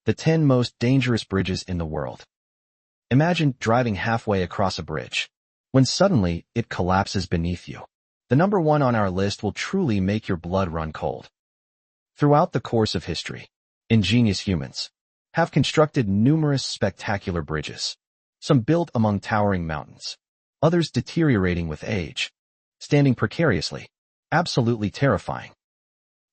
The 10 most dangerous bridges in the world. Imagine driving halfway across a bridge, when suddenly it collapses beneath you. The number one on our list will truly make your blood run cold. Throughout the course of history, ingenious humans have constructed numerous spectacular bridges, some built among towering mountains, others deteriorating with age, standing precariously, absolutely terrifying.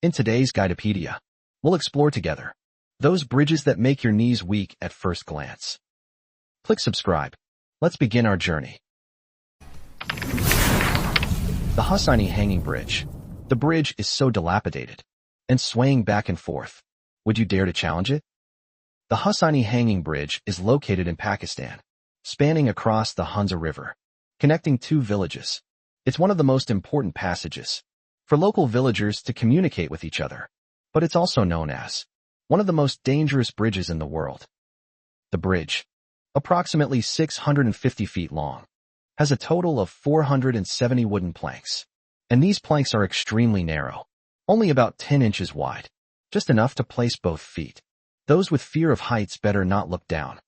In today's Guidepedia, we'll explore together those bridges that make your knees weak at first glance. Click subscribe. Let's begin our journey. The Hosseini Hanging Bridge. The bridge is so dilapidated and swaying back and forth. Would you dare to challenge it? The Hosseini Hanging Bridge is located in Pakistan, spanning across the Hunza River, connecting two villages. It's one of the most important passages for local villagers to communicate with each other, but it's also known as one of the most dangerous bridges in the world. The bridge, approximately 650 feet long, has a total of 470 wooden planks, and these planks are extremely narrow, only about 10 inches wide, just enough to place both feet. Those with fear of heights better not look down.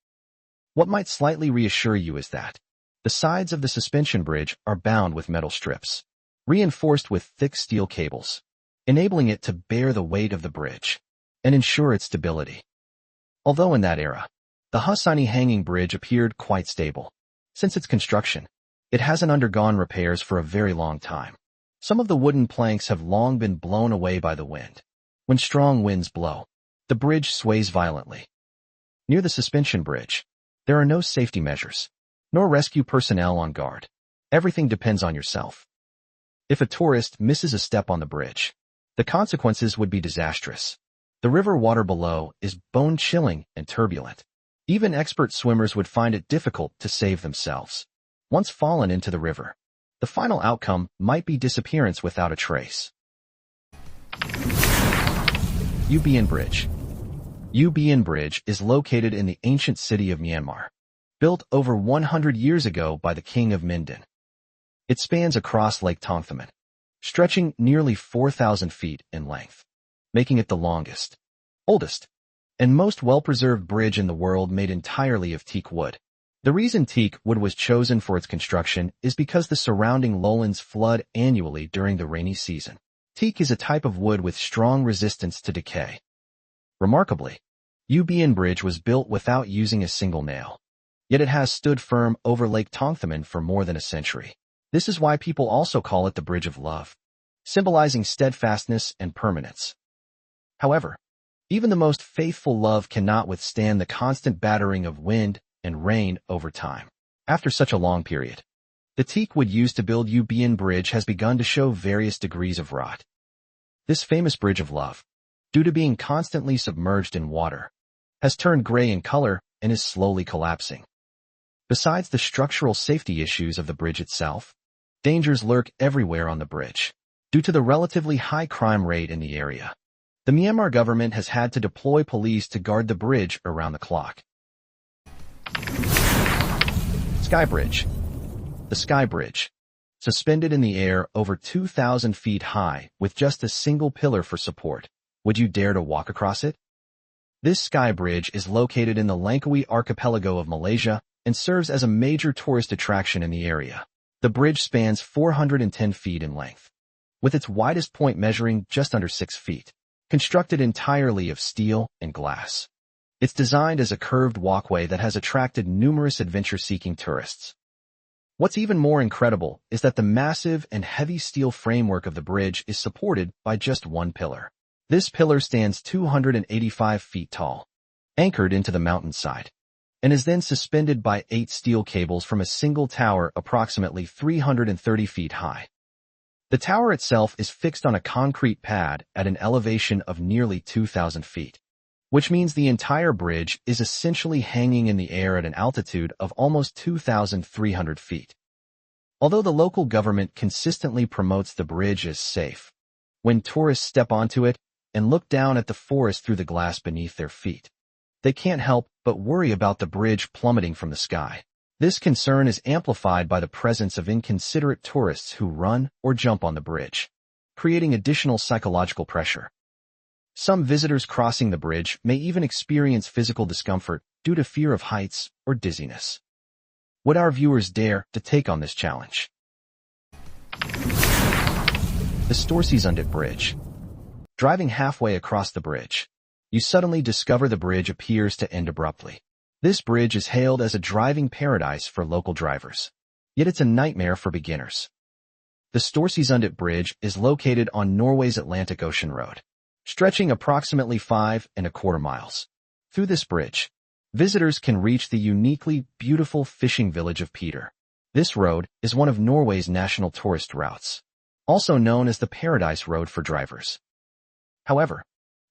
What might slightly reassure you is that the sides of the suspension bridge are bound with metal strips, reinforced with thick steel cables, enabling it to bear the weight of the bridge and ensure its stability. Although in that era, the Hosseini Hanging Bridge appeared quite stable. Since its construction, it hasn't undergone repairs for a very long time. Some of the wooden planks have long been blown away by the wind. When strong winds blow, the bridge sways violently. Near the suspension bridge, there are no safety measures, nor rescue personnel on guard. Everything depends on yourself. If a tourist misses a step on the bridge, the consequences would be disastrous. The river water below is bone-chilling and turbulent. Even expert swimmers would find it difficult to save themselves. Once fallen into the river, the final outcome might be disappearance without a trace. Guidepedia Bridge. Guidepedia Bridge is located in the ancient city of Myanmar, built over 100 years ago by the king of Minden. It spans across Lake Tongthaman, stretching nearly 4,000 feet in length, making it the longest, oldest, and most well-preserved bridge in the world made entirely of teak wood. The reason teak wood was chosen for its construction is because the surrounding lowlands flood annually during the rainy season. Teak is a type of wood with strong resistance to decay. Remarkably, Guidepedia Bridge was built without using a single nail, yet it has stood firm over Lake Tongthaman for more than a century. This is why people also call it the Bridge of Love, symbolizing steadfastness and permanence. However, even the most faithful love cannot withstand the constant battering of wind and rain over time. After such a long period, the teak wood used to build Guidepedia Bridge has begun to show various degrees of rot. This famous Bridge of Love, due to being constantly submerged in water, has turned gray in color and is slowly collapsing. Besides the structural safety issues of the bridge itself, dangers lurk everywhere on the bridge. Due to the relatively high crime rate in the area, the Myanmar government has had to deploy police to guard the bridge around the clock. Sky Bridge. The Sky Bridge, suspended in the air over 2,000 feet high with just a single pillar for support. Would you dare to walk across it? This Sky Bridge is located in the Langkawi archipelago of Malaysia and serves as a major tourist attraction in the area. The bridge spans 410 feet in length, with its widest point measuring just under 6 feet. Constructed entirely of steel and glass. It's designed as a curved walkway that has attracted numerous adventure-seeking tourists. What's even more incredible is that the massive and heavy steel framework of the bridge is supported by just one pillar. This pillar stands 285 feet tall, anchored into the mountainside, and is then suspended by 8 steel cables from a single tower approximately 330 feet high. The tower itself is fixed on a concrete pad at an elevation of nearly 2,000 feet, which means the entire bridge is essentially hanging in the air at an altitude of almost 2,300 feet. Although the local government consistently promotes the bridge as safe, when tourists step onto it and look down at the forest through the glass beneath their feet, they can't help but worry about the bridge plummeting from the sky. This concern is amplified by the presence of inconsiderate tourists who run or jump on the bridge, creating additional psychological pressure. Some visitors crossing the bridge may even experience physical discomfort due to fear of heights or dizziness. Would our viewers dare to take on this challenge? The Storsjö Bridge. Driving halfway across the bridge, you suddenly discover the bridge appears to end abruptly. This bridge is hailed as a driving paradise for local drivers, yet it's a nightmare for beginners. The Storsjö Bridge is located on Norway's Atlantic Ocean Road, stretching approximately 5¼ miles. Through this bridge, visitors can reach the uniquely beautiful fishing village of Peter. This road is one of Norway's national tourist routes, also known as the Paradise Road for drivers. However,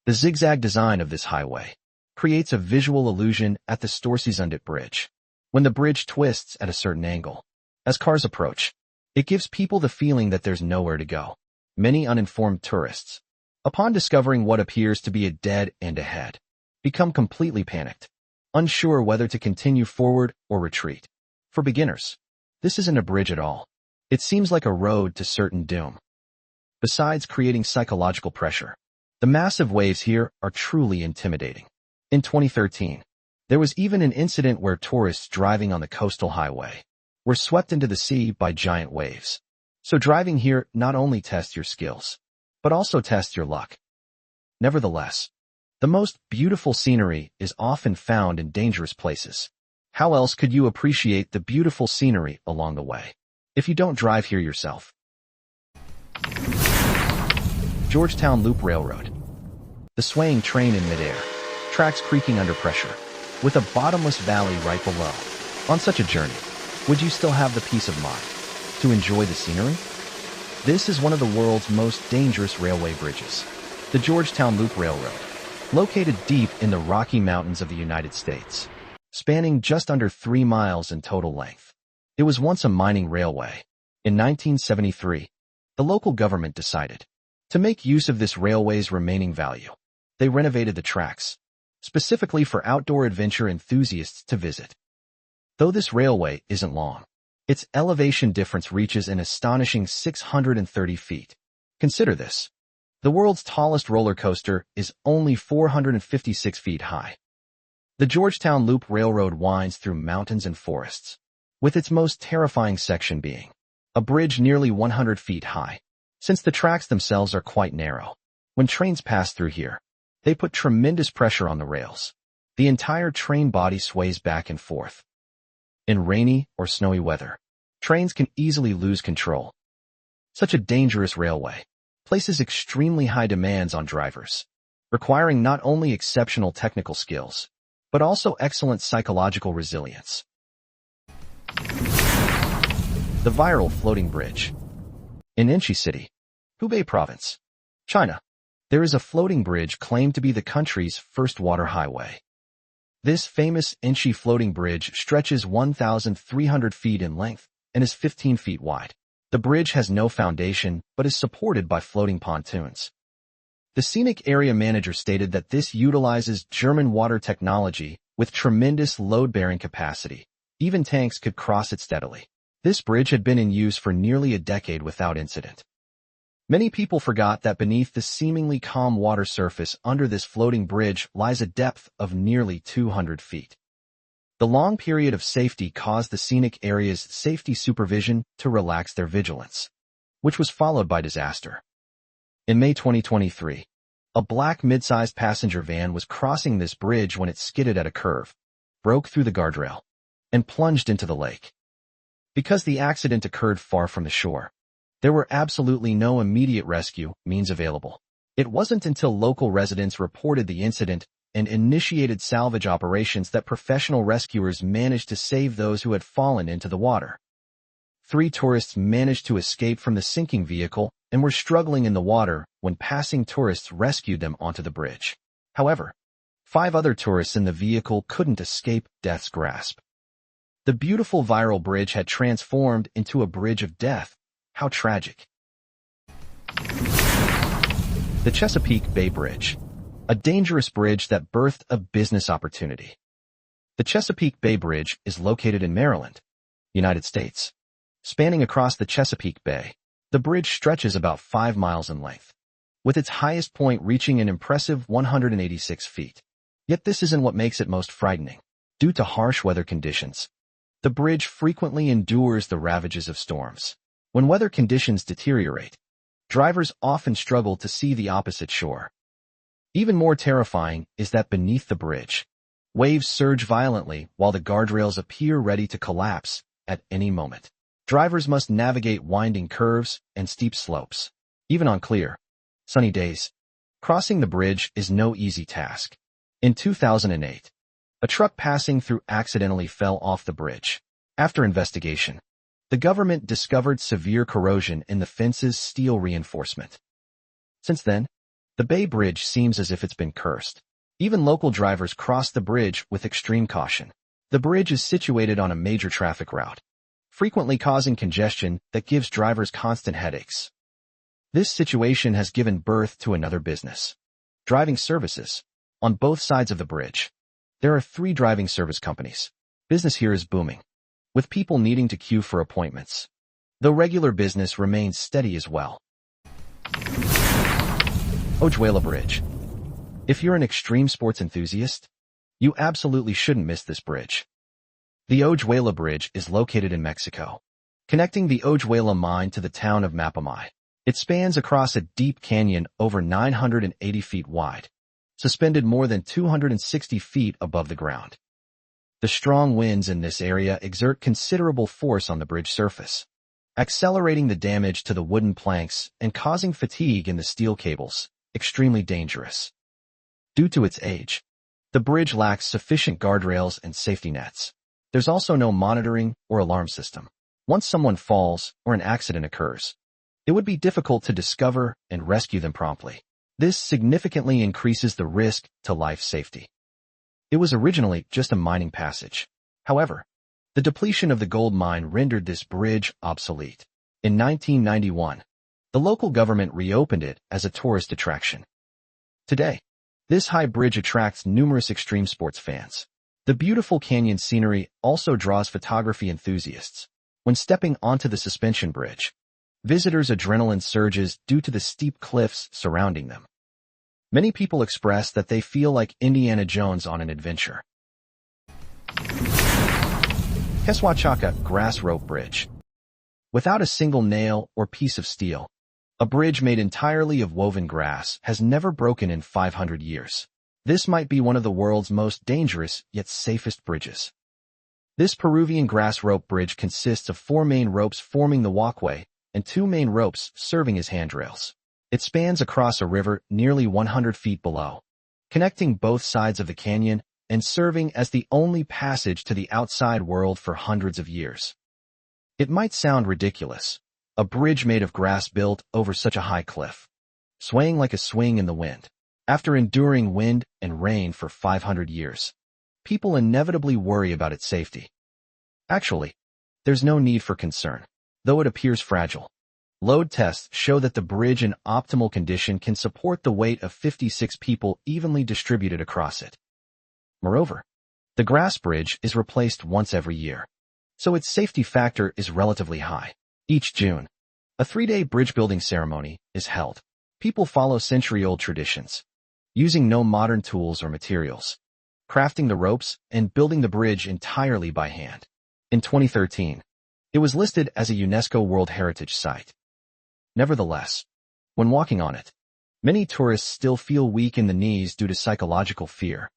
the zigzag design of this highway creates a visual illusion at the Storsjö Bridge. When the bridge twists at a certain angle, as cars approach, it gives people the feeling that there's nowhere to go. Many uninformed tourists, upon discovering what appears to be a dead end ahead, become completely panicked, unsure whether to continue forward or retreat. For beginners, this isn't a bridge at all. It seems like a road to certain doom. Besides creating psychological pressure, the massive waves here are truly intimidating. In 2013, there was even an incident where tourists driving on the coastal highway were swept into the sea by giant waves. So driving here not only tests your skills, but also tests your luck. Nevertheless, the most beautiful scenery is often found in dangerous places. How else could you appreciate the beautiful scenery along the way if you don't drive here yourself? Georgetown Loop Railroad. The swaying train in midair, tracks creaking under pressure, with a bottomless valley right below. On such a journey, would you still have the peace of mind to enjoy the scenery? This is one of the world's most dangerous railway bridges, the Georgetown Loop Railroad, located deep in the Rocky Mountains of the United States, spanning just under 3 miles in total length. It was once a mining railway. In 1973, the local government decided to make use of this railway's remaining value. They renovated the tracks, specifically for outdoor adventure enthusiasts to visit. Though this railway isn't long, its elevation difference reaches an astonishing 630 feet. Consider this. The world's tallest roller coaster is only 456 feet high. The Georgetown Loop Railroad winds through mountains and forests, with its most terrifying section being a bridge nearly 100 feet high. Since the tracks themselves are quite narrow, when trains pass through here, they put tremendous pressure on the rails. The entire train body sways back and forth. In rainy or snowy weather, trains can easily lose control. Such a dangerous railway places extremely high demands on drivers, requiring not only exceptional technical skills, but also excellent psychological resilience. The viral floating bridge. In Enshi City, Hubei Province, China, there is a floating bridge claimed to be the country's first water highway. This famous Enshi floating bridge stretches 1,300 feet in length and is 15 feet wide. The bridge has no foundation but is supported by floating pontoons. The scenic area manager stated that this utilizes German water technology with tremendous load-bearing capacity. Even tanks could cross it steadily. This bridge had been in use for nearly a decade without incident. Many people forgot that beneath the seemingly calm water surface under this floating bridge lies a depth of nearly 200 feet. The long period of safety caused the scenic area's safety supervision to relax their vigilance, which was followed by disaster. In May 2023, a black mid-sized passenger van was crossing this bridge when it skidded at a curve, broke through the guardrail, and plunged into the lake. Because the accident occurred far from the shore, there were absolutely no immediate rescue means available. It wasn't until local residents reported the incident and initiated salvage operations that professional rescuers managed to save those who had fallen into the water. 3 tourists managed to escape from the sinking vehicle and were struggling in the water when passing tourists rescued them onto the bridge. However, 5 other tourists in the vehicle couldn't escape death's grasp. The beautiful viral bridge had transformed into a bridge of death. How tragic. The Chesapeake Bay Bridge, a dangerous bridge that birthed a business opportunity. The Chesapeake Bay Bridge is located in Maryland, United States. Spanning across the Chesapeake Bay, the bridge stretches about 5 miles in length. with its highest point reaching an impressive 186 feet. Yet this isn't what makes it most frightening. Due to harsh weather conditions, the bridge frequently endures the ravages of storms. When weather conditions deteriorate, drivers often struggle to see the opposite shore. Even more terrifying is that beneath the bridge, waves surge violently while the guardrails appear ready to collapse at any moment. Drivers must navigate winding curves and steep slopes. Even on clear, sunny days, crossing the bridge is no easy task. In 2008, a truck passing through accidentally fell off the bridge. After investigation, the government discovered severe corrosion in the fence's steel reinforcement. Since then, the Bay Bridge seems as if it's been cursed. Even local drivers cross the bridge with extreme caution. The bridge is situated on a major traffic route, frequently causing congestion that gives drivers constant headaches. This situation has given birth to another business: driving services. On both sides of the bridge, there are 3 driving service companies. Business here is booming, with people needing to queue for appointments, though regular business remains steady as well. Ojuela Bridge. If you're an extreme sports enthusiast, you absolutely shouldn't miss this bridge. The Ojuela Bridge is located in Mexico, connecting the Ojuela mine to the town of Mapamay. It spans across a deep canyon over 980 feet wide, suspended more than 260 feet above the ground. The strong winds in this area exert considerable force on the bridge surface, accelerating the damage to the wooden planks and causing fatigue in the steel cables, extremely dangerous. Due to its age, the bridge lacks sufficient guardrails and safety nets. There's also no monitoring or alarm system. Once someone falls or an accident occurs, it would be difficult to discover and rescue them promptly. This significantly increases the risk to life safety. It was originally just a mining passage. However, the depletion of the gold mine rendered this bridge obsolete. In 1991, the local government reopened it as a tourist attraction. Today, this high bridge attracts numerous extreme sports fans. The beautiful canyon scenery also draws photography enthusiasts. When stepping onto the suspension bridge, visitors' adrenaline surges due to the steep cliffs surrounding them. Many people express that they feel like Indiana Jones on an adventure. Quetzalcoatl Grass Rope Bridge. Without a single nail or piece of steel, a bridge made entirely of woven grass has never broken in 500 years. This might be one of the world's most dangerous yet safest bridges. This Peruvian grass rope bridge consists of 4 main ropes forming the walkway and 2 main ropes serving as handrails. It spans across a river nearly 100 feet below, connecting both sides of the canyon and serving as the only passage to the outside world for hundreds of years. It might sound ridiculous, a bridge made of grass built over such a high cliff, swaying like a swing in the wind. After enduring wind and rain for 500 years, people inevitably worry about its safety. Actually, there's no need for concern, though it appears fragile. Load tests show that the bridge in optimal condition can support the weight of 56 people evenly distributed across it. Moreover, the grass bridge is replaced once every year, so its safety factor is relatively high. Each June, a 3-day bridge building ceremony is held. People follow century-old traditions, using no modern tools or materials, crafting the ropes and building the bridge entirely by hand. In 2013, it was listed as a UNESCO World Heritage Site. Nevertheless, when walking on it, many tourists still feel weak in the knees due to psychological fear,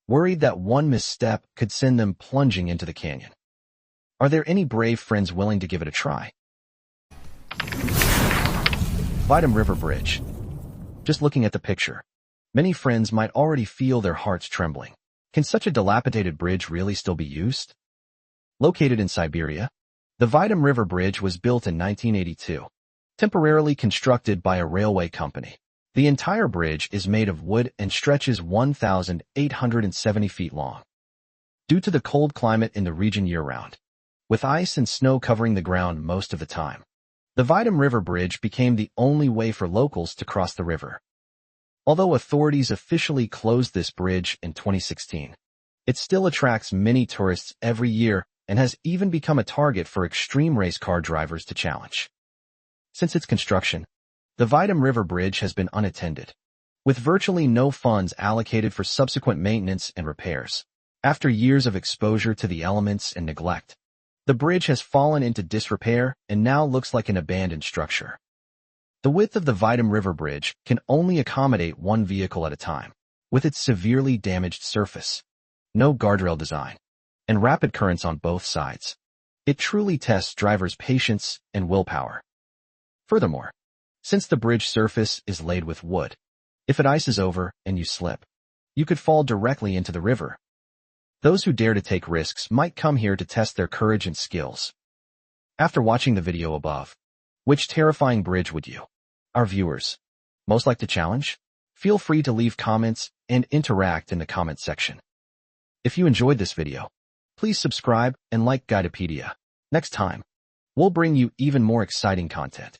worried that one misstep could send them plunging into the canyon. Are there any brave friends willing to give it a try? Vidam River Bridge. Just looking at the picture, many friends might already feel their hearts trembling. Can such a dilapidated bridge really still be used? Located in Siberia, the Vidam River Bridge was built in 1982, temporarily constructed by a railway company. The entire bridge is made of wood and stretches 1,870 feet long. Due to the cold climate in the region year-round, with ice and snow covering the ground most of the time, the Vidam River Bridge became the only way for locals to cross the river. Although authorities officially closed this bridge in 2016, it still attracts many tourists every year and has even become a target for extreme race car drivers to challenge. Since its construction, The Vitim River Bridge has been unattended, with virtually no funds allocated for subsequent maintenance and repairs. After years of exposure to the elements and neglect, the bridge has fallen into disrepair and now looks like an abandoned structure. The width of the Vitim River Bridge can only accommodate one vehicle at a time, with its severely damaged surface, no guardrail design, and rapid currents on both sides. It truly tests drivers' patience and willpower. Furthermore, since the bridge surface is laid with wood, if it ices over and you slip, you could fall directly into the river. Those who dare to take risks might come here to test their courage and skills. After watching the video above, which terrifying bridge would you, our viewers, most like to challenge? Feel free to leave comments and interact in the comment section. If you enjoyed this video, please subscribe and like Guidepedia. Next time, we'll bring you even more exciting content.